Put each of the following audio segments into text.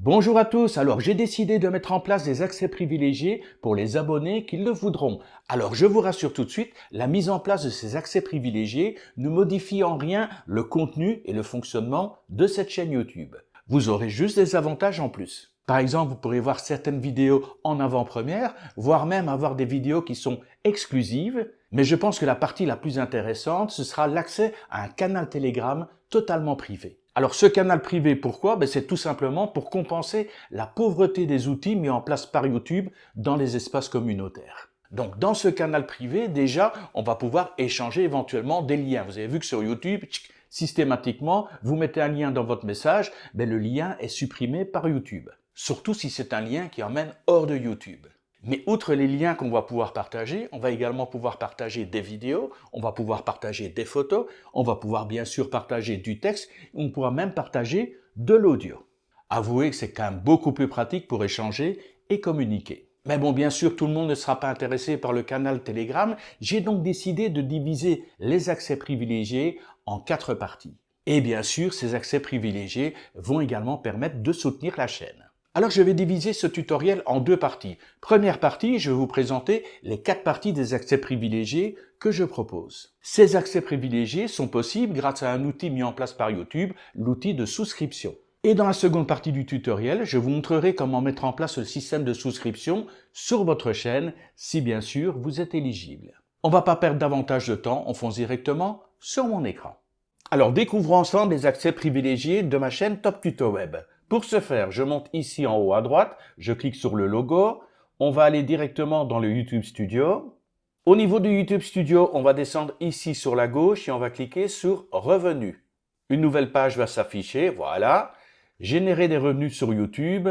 Bonjour à tous, alors j'ai décidé de mettre en place des accès privilégiés pour les abonnés qui le voudront. Alors je vous rassure tout de suite, la mise en place de ces accès privilégiés ne modifie en rien le contenu et le fonctionnement de cette chaîne YouTube. Vous aurez juste des avantages en plus. Par exemple, vous pourrez voir certaines vidéos en avant-première, voire même avoir des vidéos qui sont exclusives. Mais je pense que la partie la plus intéressante, ce sera l'accès à un canal Telegram totalement privé. Alors ce canal privé, pourquoi? C'est tout simplement pour compenser la pauvreté des outils mis en place par YouTube dans les espaces communautaires. Donc dans ce canal privé, déjà, on va pouvoir échanger éventuellement des liens. Vous avez vu que sur YouTube, systématiquement, vous mettez un lien dans votre message, le lien est supprimé par YouTube. Surtout si c'est un lien qui emmène hors de YouTube. Mais outre les liens qu'on va pouvoir partager, on va également pouvoir partager des vidéos, on va pouvoir partager des photos, on va pouvoir bien sûr partager du texte, on pourra même partager de l'audio. Avouez que c'est quand même beaucoup plus pratique pour échanger et communiquer. Mais bon, bien sûr, tout le monde ne sera pas intéressé par le canal Telegram. J'ai donc décidé de diviser les accès privilégiés en 4 parties. Et bien sûr, ces accès privilégiés vont également permettre de soutenir la chaîne. Alors je vais diviser ce tutoriel en 2 parties. Première partie, je vais vous présenter les 4 parties des accès privilégiés que je propose. Ces accès privilégiés sont possibles grâce à un outil mis en place par YouTube, l'outil de souscription. Et dans la seconde partie du tutoriel, je vous montrerai comment mettre en place le système de souscription sur votre chaîne, si bien sûr vous êtes éligible. On ne va pas perdre davantage de temps, on fonce directement sur mon écran. Alors découvrons ensemble les accès privilégiés de ma chaîne Top Tuto Web. Pour ce faire, je monte ici en haut à droite, je clique sur le logo, on va aller directement dans le YouTube Studio. Au niveau du YouTube Studio, on va descendre ici sur la gauche et on va cliquer sur Revenus. Une nouvelle page va s'afficher, voilà. Générer des revenus sur YouTube.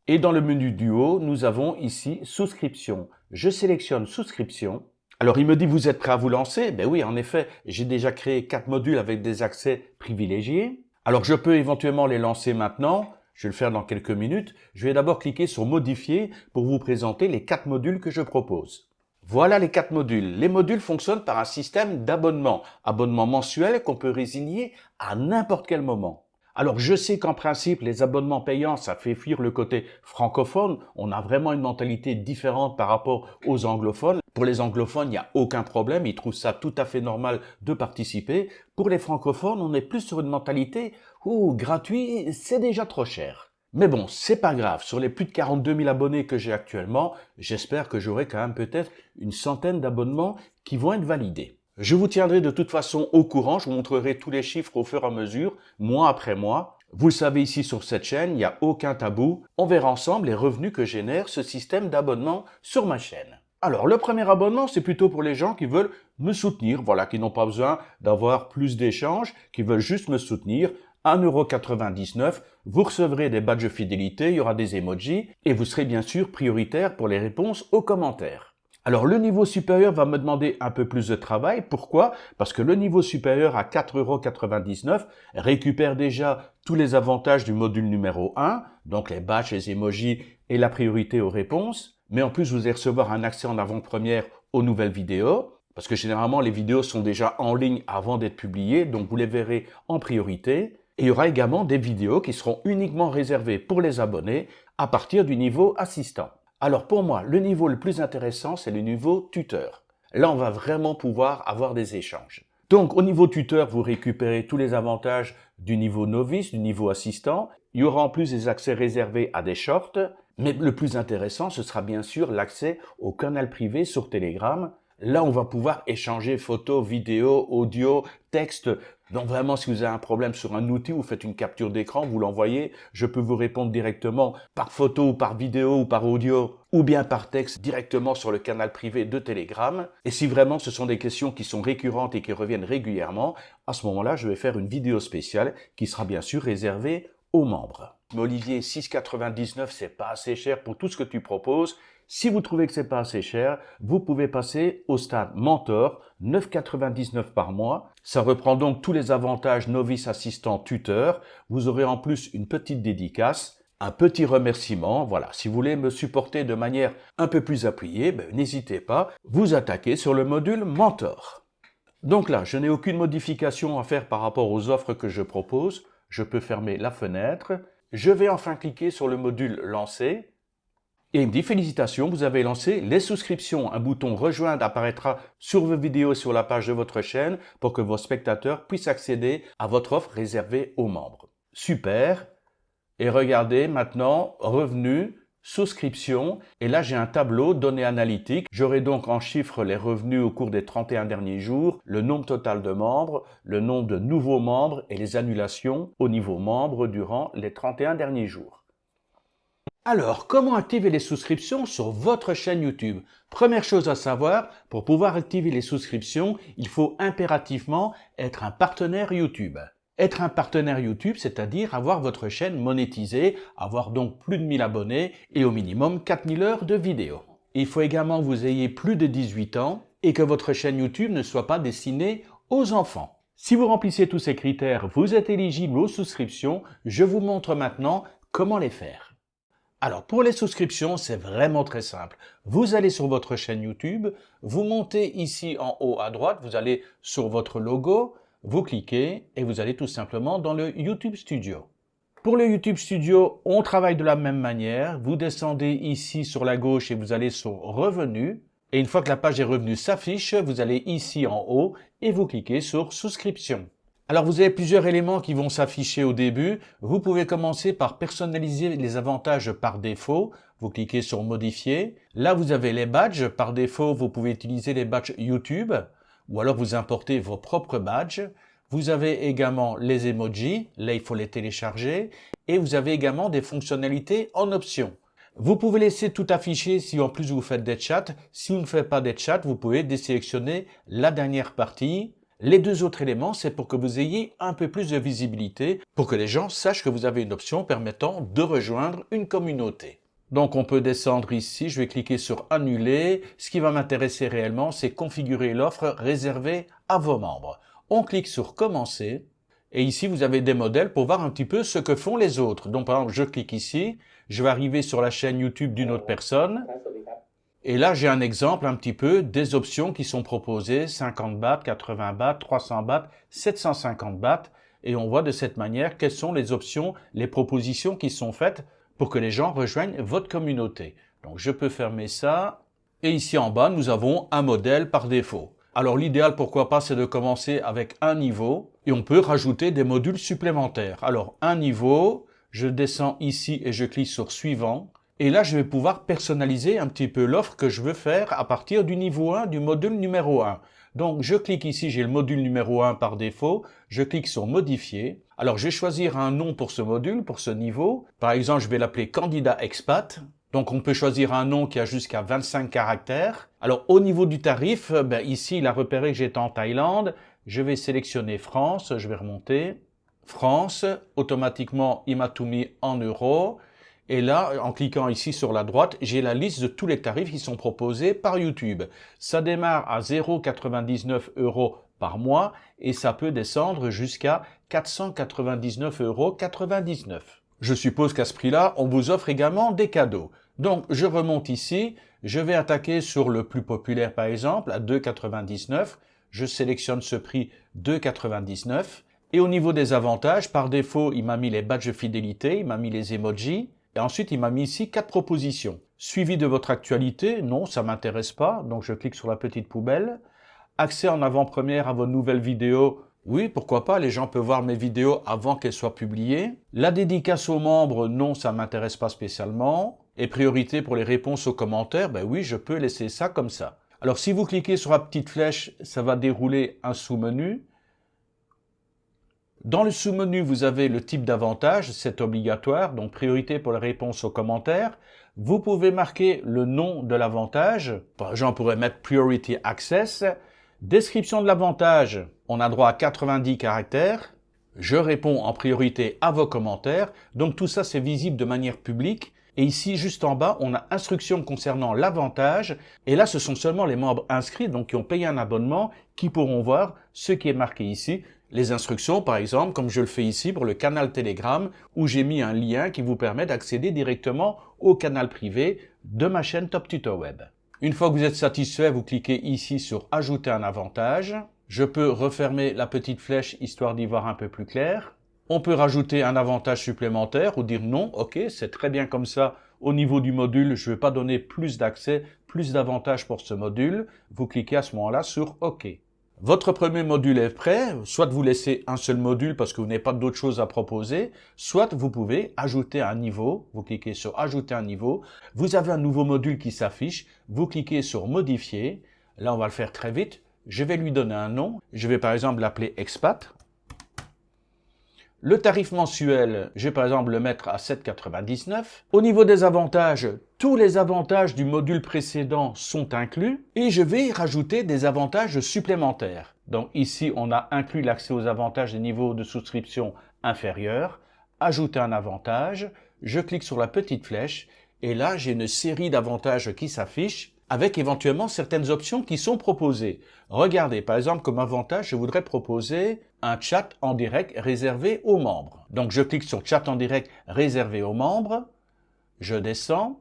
Et dans le menu du haut, nous avons ici Souscription. Je sélectionne Souscription. Alors il me dit, vous êtes prêt à vous lancer? Oui, en effet, j'ai déjà créé 4 modules avec des accès privilégiés. Alors je peux éventuellement les lancer maintenant. Je vais le faire dans quelques minutes. Je vais d'abord cliquer sur Modifier pour vous présenter les 4 modules que je propose. Voilà les 4 modules. Les modules fonctionnent par un système d'abonnement. Abonnement mensuel qu'on peut résilier à n'importe quel moment. Alors je sais qu'en principe, les abonnements payants, ça fait fuir le côté francophone. On a vraiment une mentalité différente par rapport aux anglophones. Pour les anglophones, il n'y a aucun problème. Ils trouvent ça tout à fait normal de participer. Pour les francophones, on est plus sur une mentalité où gratuit, c'est déjà trop cher. Mais bon, c'est pas grave. Sur les plus de 42 000 abonnés que j'ai actuellement, j'espère que j'aurai quand même peut-être une centaine d'abonnements qui vont être validés. Je vous tiendrai de toute façon au courant, je vous montrerai tous les chiffres au fur et à mesure, mois après mois. Vous le savez ici sur cette chaîne, il n'y a aucun tabou. On verra ensemble les revenus que génère ce système d'abonnement sur ma chaîne. Alors le premier abonnement, c'est plutôt pour les gens qui veulent me soutenir, voilà, qui n'ont pas besoin d'avoir plus d'échanges, qui veulent juste me soutenir. 1,99 €, vous recevrez des badges fidélité, il y aura des emojis et vous serez bien sûr prioritaire pour les réponses aux commentaires. Alors le niveau supérieur va me demander un peu plus de travail. Pourquoi? Parce que le niveau supérieur à 4,99 € récupère déjà tous les avantages du module numéro 1, donc les badges, les emojis et la priorité aux réponses. Mais en plus, vous allez recevoir un accès en avant-première aux nouvelles vidéos, parce que généralement les vidéos sont déjà en ligne avant d'être publiées, donc vous les verrez en priorité. Et il y aura également des vidéos qui seront uniquement réservées pour les abonnés à partir du niveau assistant. Alors pour moi, le niveau le plus intéressant, c'est le niveau tuteur. Là, on va vraiment pouvoir avoir des échanges. Donc au niveau tuteur, vous récupérez tous les avantages du niveau novice, du niveau assistant. Il y aura en plus des accès réservés à des shorts. Mais le plus intéressant, ce sera bien sûr l'accès au canal privé sur Telegram. Là, on va pouvoir échanger photos, vidéos, audio, texte. Donc vraiment, si vous avez un problème sur un outil, vous faites une capture d'écran, vous l'envoyez. Je peux vous répondre directement par photo, par vidéo ou par audio, ou bien par texte directement sur le canal privé de Telegram. Et si vraiment ce sont des questions qui sont récurrentes et qui reviennent régulièrement, à ce moment-là, je vais faire une vidéo spéciale qui sera bien sûr réservée aux membres. Mais Olivier, 6,99 €, c'est pas assez cher pour tout ce que tu proposes. Si vous trouvez que c'est pas assez cher, vous pouvez passer au stade mentor, 9,99 € par mois. Ça reprend donc tous les avantages novice, assistant, tuteur. Vous aurez en plus une petite dédicace, un petit remerciement. Voilà, si vous voulez me supporter de manière un peu plus appuyée, n'hésitez pas, vous attaquez sur le module mentor. Donc là, je n'ai aucune modification à faire par rapport aux offres que je propose. Je peux fermer la fenêtre Je vais enfin cliquer sur le module Lancer. Et il me dit félicitations, vous avez lancé les souscriptions. Un bouton rejoindre apparaîtra sur vos vidéos et sur la page de votre chaîne pour que vos spectateurs puissent accéder à votre offre réservée aux membres. Super. Et regardez maintenant, revenus, souscription. Et là, j'ai un tableau données analytiques. J'aurai donc en chiffres les revenus au cours des 31 derniers jours, le nombre total de membres, le nombre de nouveaux membres et les annulations au niveau membre durant les 31 derniers jours. Alors, comment activer les souscriptions sur votre chaîne YouTube? Première chose à savoir, pour pouvoir activer les souscriptions, il faut impérativement être un partenaire YouTube. Être un partenaire YouTube, c'est-à-dire avoir votre chaîne monétisée, avoir donc plus de 1000 abonnés et au minimum 4000 heures de vidéos. Il faut également que vous ayez plus de 18 ans et que votre chaîne YouTube ne soit pas destinée aux enfants. Si vous remplissez tous ces critères, vous êtes éligible aux souscriptions. Je vous montre maintenant comment les faire. Alors, pour les souscriptions, c'est vraiment très simple. Vous allez sur votre chaîne YouTube, vous montez ici en haut à droite, vous allez sur votre logo, vous cliquez et vous allez tout simplement dans le YouTube Studio. Pour le YouTube Studio, on travaille de la même manière. Vous descendez ici sur la gauche et vous allez sur Revenus. Et une fois que la page des revenus s'affiche, vous allez ici en haut et vous cliquez sur Souscription. Alors vous avez plusieurs éléments qui vont s'afficher au début. Vous pouvez commencer par personnaliser les avantages par défaut. Vous cliquez sur Modifier. Là vous avez les badges. Par défaut, vous pouvez utiliser les badges YouTube ou alors vous importez vos propres badges. Vous avez également les emojis. Là il faut les télécharger. Et vous avez également des fonctionnalités en option. Vous pouvez laisser tout afficher si en plus vous faites des chats. Si vous ne faites pas des chats, vous pouvez désélectionner la dernière partie. Les deux autres éléments, c'est pour que vous ayez un peu plus de visibilité, pour que les gens sachent que vous avez une option permettant de rejoindre une communauté. Donc on peut descendre ici, je vais cliquer sur Annuler. Ce qui va m'intéresser réellement, c'est configurer l'offre réservée à vos membres. On clique sur Commencer. Et ici, vous avez des modèles pour voir un petit peu ce que font les autres. Donc par exemple, je clique ici, je vais arriver sur la chaîne YouTube d'une autre personne. Et là, j'ai un exemple un petit peu des options qui sont proposées, 50 bahts, 80 bahts, 300 bahts, 750 bahts. Et on voit de cette manière quelles sont les options, les propositions qui sont faites pour que les gens rejoignent votre communauté. Donc, je peux fermer ça. Et ici en bas, nous avons un modèle par défaut. Alors, l'idéal, pourquoi pas, c'est de commencer avec un niveau et on peut rajouter des modules supplémentaires. Alors, un niveau, je descends ici et je clique sur Suivant. Et là, je vais pouvoir personnaliser un petit peu l'offre que je veux faire à partir du niveau 1, du module numéro 1. Donc, je clique ici, j'ai le module numéro 1 par défaut. Je clique sur Modifier. Alors, je vais choisir un nom pour ce module, pour ce niveau. Par exemple, je vais l'appeler Candidat Expat. Donc, on peut choisir un nom qui a jusqu'à 25 caractères. Alors, au niveau du tarif, ici, il a repéré que j'étais en Thaïlande. Je vais sélectionner France. Je vais remonter. France. Automatiquement, il m'a tout mis en euros. Et là, en cliquant ici sur la droite, j'ai la liste de tous les tarifs qui sont proposés par YouTube. Ça démarre à 0,99 € par mois et ça peut descendre jusqu'à 499,99 €. Je suppose qu'à ce prix-là, on vous offre également des cadeaux. Donc, je remonte ici, je vais attaquer sur le plus populaire par exemple, à 2,99 €. Je sélectionne ce prix 2,99 €. Et au niveau des avantages, par défaut, il m'a mis les badges de fidélité, il m'a mis les emojis. Et ensuite, il m'a mis ici 4 propositions. Suivi de votre actualité, non, ça m'intéresse pas, donc je clique sur la petite poubelle. Accès en avant-première à vos nouvelles vidéos, oui, pourquoi pas, les gens peuvent voir mes vidéos avant qu'elles soient publiées. La dédicace aux membres, non, ça m'intéresse pas spécialement. Et priorité pour les réponses aux commentaires, oui, je peux laisser ça comme ça. Alors, si vous cliquez sur la petite flèche, ça va dérouler un sous-menu. Dans le sous-menu, vous avez le type d'avantage, c'est obligatoire, donc priorité pour les réponses aux commentaires. Vous pouvez marquer le nom de l'avantage, par exemple, on pourrait mettre Priority Access. Description de l'avantage, on a droit à 90 caractères. Je réponds en priorité à vos commentaires, donc tout ça c'est visible de manière publique. Et ici, juste en bas, on a instructions concernant l'avantage. Et là, ce sont seulement les membres inscrits, donc qui ont payé un abonnement, qui pourront voir ce qui est marqué ici. Les instructions, par exemple, comme je le fais ici pour le canal Telegram, où j'ai mis un lien qui vous permet d'accéder directement au canal privé de ma chaîne Top Tuto Web. Une fois que vous êtes satisfait, vous cliquez ici sur « Ajouter un avantage ». Je peux refermer la petite flèche histoire d'y voir un peu plus clair. On peut rajouter un avantage supplémentaire ou dire non, ok, c'est très bien comme ça. Au niveau du module, je ne vais pas donner plus d'accès, plus d'avantages pour ce module. Vous cliquez à ce moment-là sur OK. Votre premier module est prêt, soit vous laissez un seul module parce que vous n'avez pas d'autre chose à proposer, soit vous pouvez ajouter un niveau, vous cliquez sur Ajouter un niveau, vous avez un nouveau module qui s'affiche, vous cliquez sur Modifier, là on va le faire très vite, je vais lui donner un nom, je vais par exemple l'appeler Expat. Le tarif mensuel, je vais par exemple le mettre à 7,99 €. Au niveau des avantages, tous les avantages du module précédent sont inclus et je vais rajouter des avantages supplémentaires. Donc ici, on a inclus l'accès aux avantages des niveaux de souscription inférieurs. Ajouter un avantage, je clique sur la petite flèche et là, j'ai une série d'avantages qui s'affichent avec éventuellement certaines options qui sont proposées. Regardez, par exemple, comme avantage, je voudrais proposer un chat en direct réservé aux membres. Donc, je clique sur chat en direct réservé aux membres, je descends,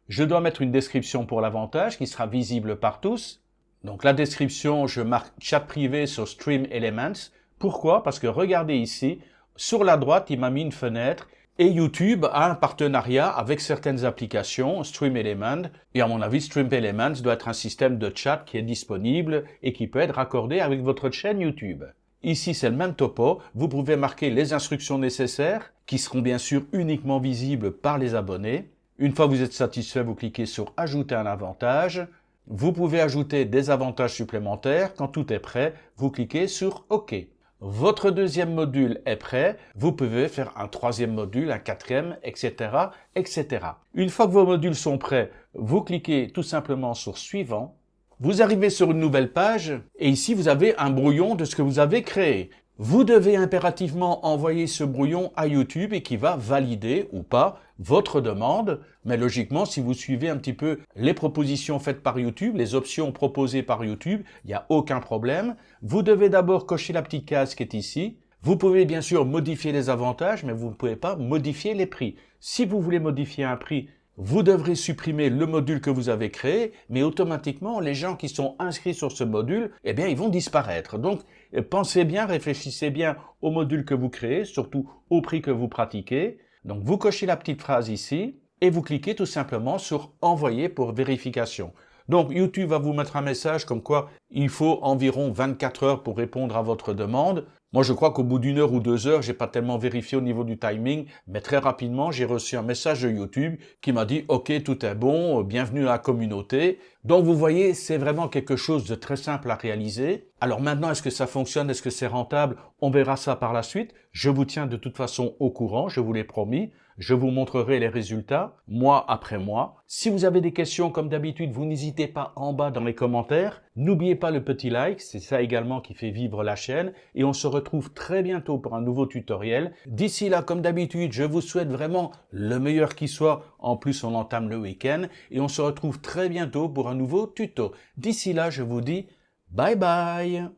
je dois mettre une description pour l'avantage qui sera visible par tous. Donc, la description, je marque chat privé sur Stream Elements. Pourquoi? Parce que regardez ici, sur la droite, il m'a mis une fenêtre. Et YouTube a un partenariat avec certaines applications, Stream Elements, et à mon avis, Stream Elements doit être un système de chat qui est disponible et qui peut être raccordé avec votre chaîne YouTube. Ici, c'est le même topo. Vous pouvez marquer les instructions nécessaires, qui seront bien sûr uniquement visibles par les abonnés. Une fois que vous êtes satisfait, vous cliquez sur « Ajouter un avantage ». Vous pouvez ajouter des avantages supplémentaires. Quand tout est prêt, vous cliquez sur « OK ». Votre deuxième module est prêt, vous pouvez faire un troisième module, un quatrième, etc., etc. Une fois que vos modules sont prêts, vous cliquez tout simplement sur Suivant. Vous arrivez sur une nouvelle page et ici vous avez un brouillon de ce que vous avez créé. Vous devez impérativement envoyer ce brouillon à YouTube et qui va valider ou pas votre demande. Mais logiquement, si vous suivez un petit peu les propositions faites par YouTube, les options proposées par YouTube, il n'y a aucun problème. Vous devez d'abord cocher la petite case qui est ici. Vous pouvez bien sûr modifier les avantages, mais vous ne pouvez pas modifier les prix. Si vous voulez modifier un prix, vous devrez supprimer le module que vous avez créé, mais automatiquement, les gens qui sont inscrits sur ce module, eh bien, ils vont disparaître. Donc, pensez bien, réfléchissez bien au module que vous créez, surtout au prix que vous pratiquez. Donc, vous cochez la petite phrase ici et vous cliquez tout simplement sur « Envoyer pour vérification ». Donc, YouTube va vous mettre un message comme quoi il faut environ 24 heures pour répondre à votre demande. Moi, je crois qu'au bout d'une heure ou 2 heures, j'ai pas tellement vérifié au niveau du timing, mais très rapidement, j'ai reçu un message de YouTube qui m'a dit « Ok, tout est bon, bienvenue à la communauté ». Donc, vous voyez, c'est vraiment quelque chose de très simple à réaliser. Alors maintenant, est-ce que ça fonctionne? Est-ce que c'est rentable? On verra ça par la suite. Je vous tiens de toute façon au courant, je vous l'ai promis. Je vous montrerai les résultats, mois après mois. Si vous avez des questions, comme d'habitude, vous n'hésitez pas en bas dans les commentaires. N'oubliez pas le petit like, c'est ça également qui fait vivre la chaîne. Et on se retrouve très bientôt pour un nouveau tutoriel. D'ici là, comme d'habitude, je vous souhaite vraiment le meilleur qui soit. En plus, on entame le week-end. Et on se retrouve très bientôt pour un nouveau tuto. D'ici là, je vous dis bye bye.